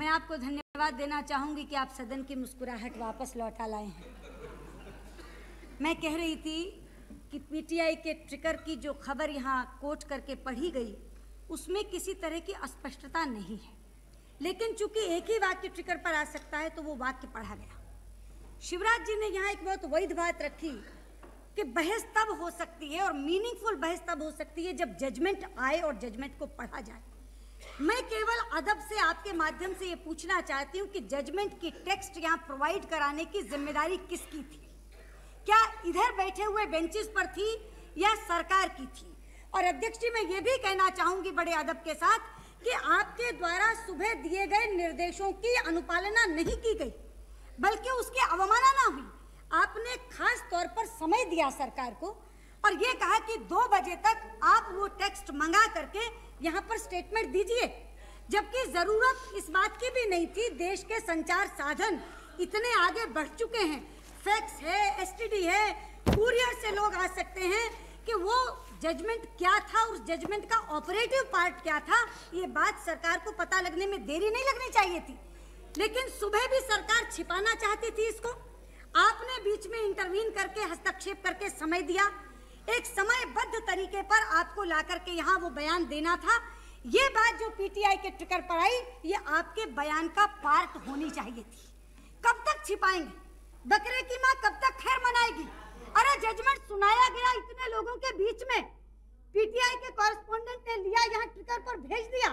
आपको धन्यवाद देना चाहूंगी कि आप सदन की मुस्कुराहट वापस लौटा लाए हैं। मैं कह रही थी कि पीटीआई के ट्रिकर की जो खबर यहाँ कोट करके पढ़ी गई उसमें किसी तरह की अस्पष्टता नहीं है, लेकिन चूंकि एक ही वाक्य ट्रिकर पर आ सकता है तो वो वाक्य पढ़ा गया। शिवराज जी ने यहाँ एक बहुत वैध बात रखी कि बहस तब हो सकती है और मीनिंगफुल बहस तब हो सकती है जब जजमेंट आए और जजमेंट को पढ़ा जाए। मैं केवल अदब से आपके माध्यम से ये पूछना चाहती हूँ कि जजमेंट की टेक्स्ट यहाँ प्रोवाइड कराने की जिम्मेदारी किसकी थी? क्या इधर बैठे हुए बेंचेस पर थी या सरकार की थी? और अध्यक्ष जी, मैं ये भी कहना चाहूंगी बड़े अदब के साथ कि आपके द्वारा सुबह दिए गए निर्देशों की अनुपालना नहीं की गई, बल्कि उसकी अवमानना हुई। आपने खास तौर पर समय दिया सरकार को और ये कहा कि 2 बजे तक आप वो टेक्स्ट मंगा करके यहाँ पर स्टेटमेंट दीजिए, जबकि जरूरत इस बात की भी नहीं थी। देश के संचार साधन इतने आगे बढ़ चुके हैं, फैक्स है, एसटीडी है, कुरियर से लोग आ सकते हैं कि वो जजमेंट क्या था, उस जजमेंट का ऑपरेटिव पार्ट क्या था, ये बात सरकार को पता लगने में देरी नहीं लगनी चाहिए थी। लेकिन सुबह भी सरकार छिपाना चाहती थी इसको। आपने बीच में इंटरवीन करके हस्तक्षेप करके समय दिया, एक समयबद्ध तरीके पर आपको ला करके यहाँ वो बयान देना था। ये बात जो पीटीआई के ट्रिकर पर आई, ये आपके बयान का पार्ट होनी चाहिए थी। कब तक छिपाएंगे? बकरे की माँ कब तक खैर मनाएगी? अरे जजमेंट सुनाया गया इतने लोगों के बीच में, पीटीआई के कॉरेस्पोंडेंट ने लिया, यहाँ ट्विटर पर भेज दिया,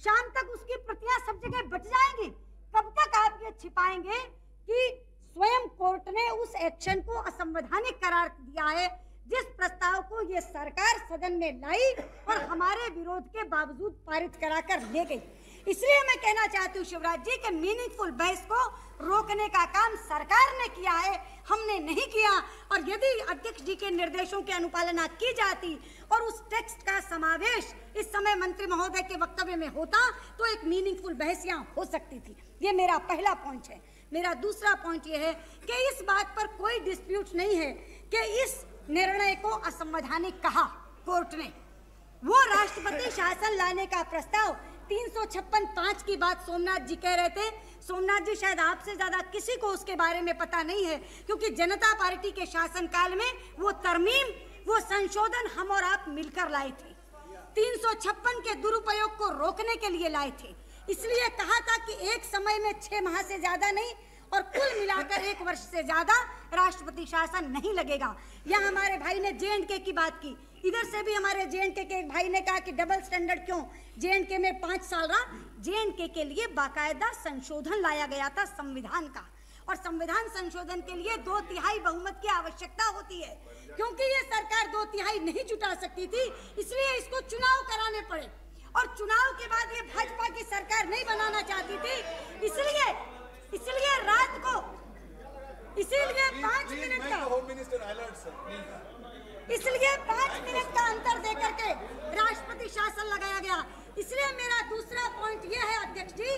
शाम तक उसकी प्रतियां सब जगह बच जाएंगी। कब तक आप ये छिपाएंगे कि स्वयं कोर्ट ने उस एक्शन को असंवैधानिक करार दिया है जिस प्रस्ताव को ये सरकार सदन में लाई और हमारे विरोध के बावजूद पारित कराकर ले गई। इसलिए मैं कहना चाहती हूँ शिवराज जी कि मीनिंगफुल बहस को रोकने का काम सरकार ने किया है, हमने नहीं किया। और यदि अध्यक्ष जी के निर्देशों की अनुपालना की जाती और उस टेक्स्ट का समावेश इस समय मंत्री महोदय के वक्तव्य में होता तो एक मीनिंगफुल बहस यहाँ हो सकती थी। ये मेरा पहला पॉइंट है। मेरा दूसरा पॉइंट ये है कि इस बात पर कोई डिस्प्यूट नहीं है कि इस निर्णय को असंवैधानिक कहा कोर्ट ने। वो राष्ट्रपति शासन लाने का प्रस्ताव 356(5) की बात सोमनाथ जी कह रहे थे। सोमनाथ जी, शायद आपसे ज्यादा किसी को उसके बारे में पता नहीं है, क्योंकि जनता पार्टी के शासनकाल में वो तरमीम, वो संशोधन हम और आप मिलकर लाए थे। 356 के दुरुपयोग को रोकने के लिए लाए थे। इसलिए कहा था कि एक समय में 6 माह से ज्यादा नहीं और कुल मिलाकर 1 वर्ष से ज्यादा राष्ट्रपति शासन नहीं लगेगा। यहाँ हमारे भाई ने जे.एंड.के की बात की, इधर से भी हमारे जे.एंड.के के भाई ने कहा कि डबल स्टैंडर्ड क्यों, जे.एंड.के में 5 साल रहा। जे.एंड.के के लिए बाकायदा संशोधन लाया गया था संविधान का, और संविधान संशोधन के लिए 2/3 बहुमत की आवश्यकता होती है। क्योंकि ये सरकार 2/3 नहीं जुटा सकती थी, इसलिए इसको चुनाव कराने पड़े, और चुनाव के बाद ये भाजपा की सरकार नहीं बनाना चाहती थी। इसलिए रात को, इसीलिए 5 मिनट का, इसलिए 5 मिनट का अंतर देकर के राष्ट्रपति शासन लगाया गया। इसलिए मेरा दूसरा पॉइंट ये है अध्यक्ष जी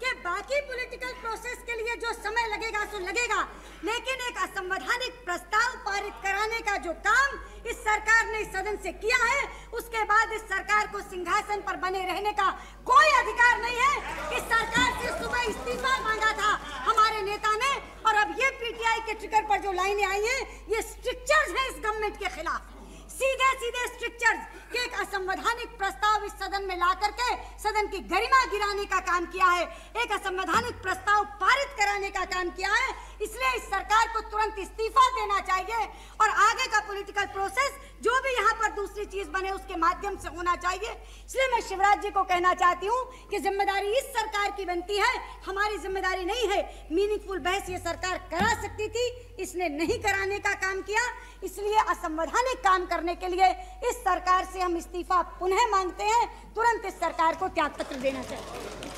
कि बाकी पॉलिटिकल प्रोसेस के लिए जो समय लगेगा सो लगेगा, लेकिन एक असंवैधानिक प्रस्ताव पारित कराने का जो काम इस सरकार ने सदन से किया है, उसके बाद इस सरकार को सिंहासन पर बने रहने का कोई अधिकार नहीं है। इस सरकार से सुबह इस्तीफा मांगा था हमारे नेता ने, और अब ये पीटीआई के ट्रिगर पर जो लाइनें आई हैं, ये स्ट्रिक्चर्स हैं इस गवर्नमेंट के खिलाफ, सीधे स्ट्रिक्चर्स के एक असंवैधानिक प्रस्ताव इस सदन में ला करके सदन की गरिमा गिराने का काम किया है, एक असंवैधानिक प्रस्ताव पारित कराने का काम किया है। इसलिए इस सरकार को तुरंत इस्तीफा देना चाहिए और आगे का पॉलिटिकल प्रोसेस जो भी यहाँ पर दूसरी चीज बने उसके माध्यम से होना चाहिए। इसलिए मैं शिवराज जी को कहना चाहती हूँ कि जिम्मेदारी इस सरकार की बनती है, हमारी जिम्मेदारी नहीं है। मीनिंगफुल बहस ये सरकार करा सकती थी, इसने नहीं कराने का काम किया। इसलिए असंवैधानिक काम करने के लिए इस सरकार से हम इस्तीफा पुनः मांगते हैं, तुरंत इस सरकार को त्यागपत्र देना चाहिए।